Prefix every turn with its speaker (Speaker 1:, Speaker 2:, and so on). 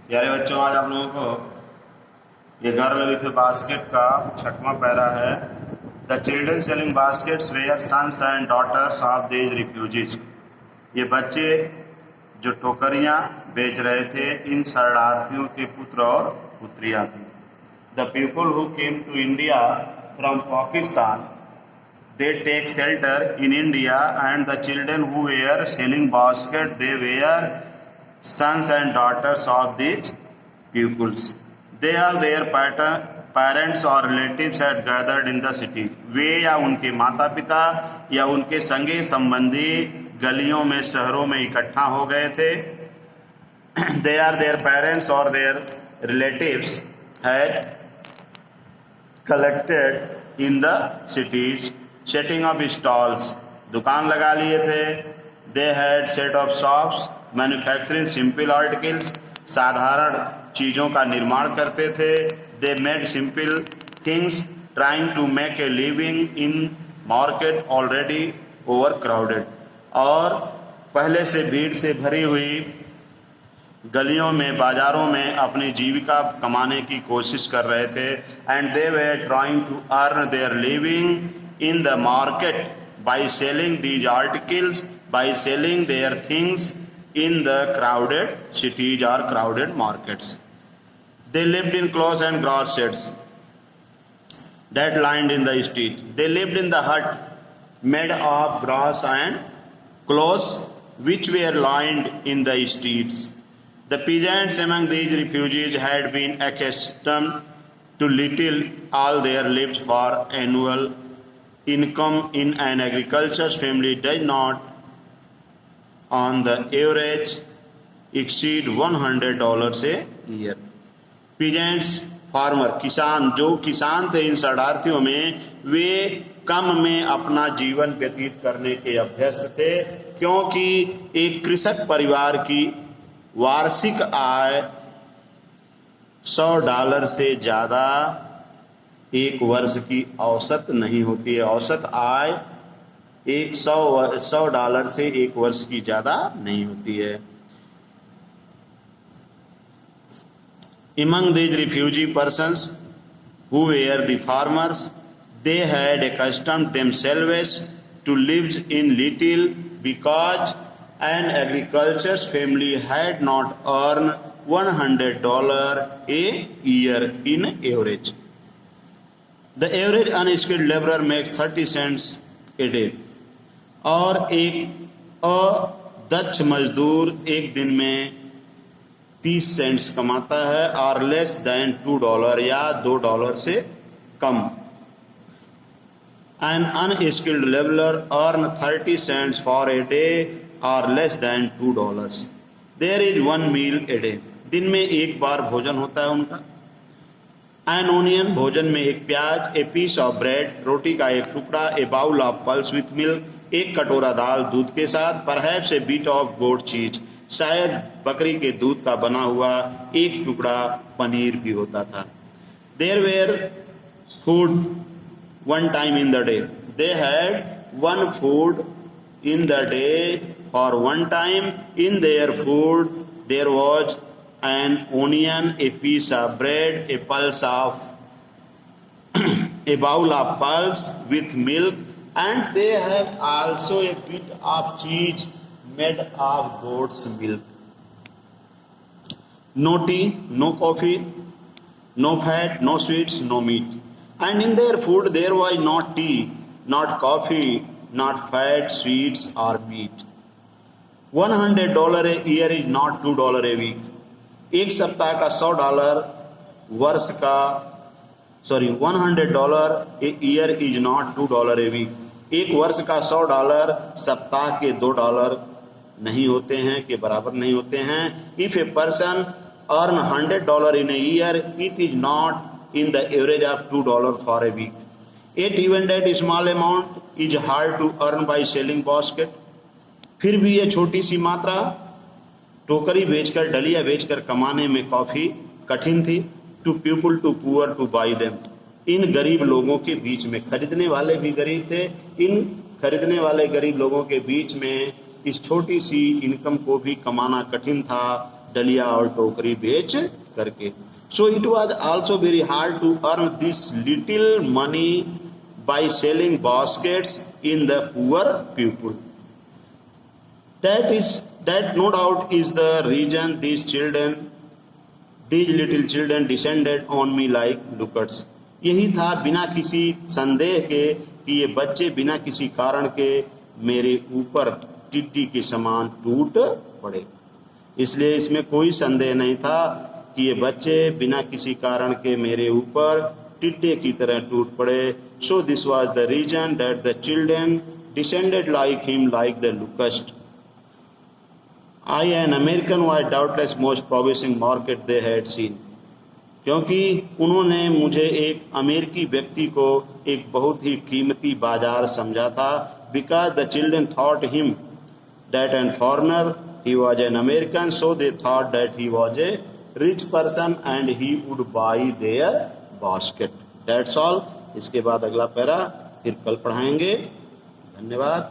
Speaker 1: प्यारे बच्चों, आज आप लोगों को ये गर्ल विथ बास्केट का 6वां पैरा है। The children selling baskets were sons and daughters of these refugees. ये बच्चे जो टोकरियां बेच रहे थे, इन शरणार्थियों के पुत्र और पुत्रियां थी। The people who came to India from Pakistan, they take shelter in India, and the children who were selling baskets, they were sons and daughters of these pupils. They are their parents or relatives had gathered in the city. वे या उनके माता पिता या उनके संगे संबंधी गलियों में, शहरों में इकट्ठा हो गए थे। They are their parents or their relatives had collected in the cities, setting up stalls, दुकान लगा लिए थे। They had set of shops manufacturing simple articles, साधारण चीज़ों का निर्माण करते थे। They made simple things, trying to make a living in market already overcrowded, और पहले से भीड़ से भरी हुई गलियों में, बाजारों में अपनी जीविका कमाने की कोशिश कर रहे थे। And they were trying to earn their living in the market by selling these articles, by selling their things in the crowded cities or crowded markets. They lived in close and grass sheds that lined in the street. They lived in the hut made of grass and cloths which were lined in the streets. The peasants among these refugees had been accustomed to little all their lives, for annual income in an agriculture's family does not on the average exceed $100 a year. Peasants, farmer, किसान, जो किसान थे इन शरणार्थियों में, वे कम में अपना जीवन व्यतीत करने के अभ्यस्त थे, क्योंकि एक कृषक परिवार की वार्षिक आय $100 से ज़्यादा एक वर्ष की औसत नहीं होती है। औसत आय $100 से एक वर्ष की ज़्यादा नहीं होती है। Among these refugee persons who were the farmers, they had accustomed themselves to live in little, because an agriculture's family had not earned $100 a year in average. The average unskilled laborer makes 30 cents a day. और एक अदक्ष मजदूर एक दिन में 30 cents कमाता है, और less than $2 या $2 से कम। An unskilled laborer earn 30 cents for a day or less than $2. There is one meal a day. दिन में एक बार भोजन होता है उनका। An onion, भोजन में एक प्याज। A piece of bread, रोटी का एक टुकड़ा। A bowl of pulse with milk, एक कटोरा दाल दूध के साथ। Perhaps a bit of goat cheese, शायद बकरी के दूध का बना हुआ एक टुकड़ा पनीर भी होता था। There were food one time in the day. They had one food in the day for one time. In their food there was an onion, a piece of bread, a pulse of a bowl of pulse with milk, and they have also a bit of cheese made of goat's milk. No tea, no coffee, no fat, no sweets, no meat. And in their food there was not tea, not coffee, not fat, sweets or meat. $100 a year is not $2 a week. एक सप्ताह का $100 वर्ष का $100 a year is not $2 a week. एक वर्ष का $100 सप्ताह के $2 नहीं होते हैं, के बराबर नहीं होते हैं। If a person earn $100 in a year, it is not in the average of $2 for a week. Yet even that small amount is hard to earn by selling basket. फिर भी ये छोटी सी मात्रा टोकरी बेचकर, डलिया बेचकर कमाने में काफ़ी कठिन थी। To people to poor to buy them, इन गरीब लोगों के बीच में, खरीदने वाले भी गरीब थे, इन खरीदने वाले गरीब लोगों के बीच में इस छोटी सी इनकम को भी कमाना कठिन था। डलिया और टोकरी बेच करके. So it was also very hard to earn this little money by selling baskets in the poor people. That no doubt is the reason these little children descended on me like locusts. यही था बिना किसी संदेह के कि ये बच्चे बिना किसी कारण के मेरे ऊपर टिड्डी के समान टूट पड़े. इसलिए इसमें कोई संदेह नहीं था कि ये बच्चे बिना किसी कारण के मेरे ऊपर टिड्डे की तरह टूट पड़े. So this was the reason that the children descended like him like the locust. I, an American, was doubtless most promising market they had seen. क्योंकि उन्होंने मुझे एक अमेरिकी व्यक्ति को एक बहुत ही कीमती बाजार समझा था. Because the children thought him that an foreigner, he was an American, so they thought that he was a rich person and he would buy their basket. That's all. इसके बाद अगला पैरा फिर कल पढ़ाएंगे. धन्यवाद.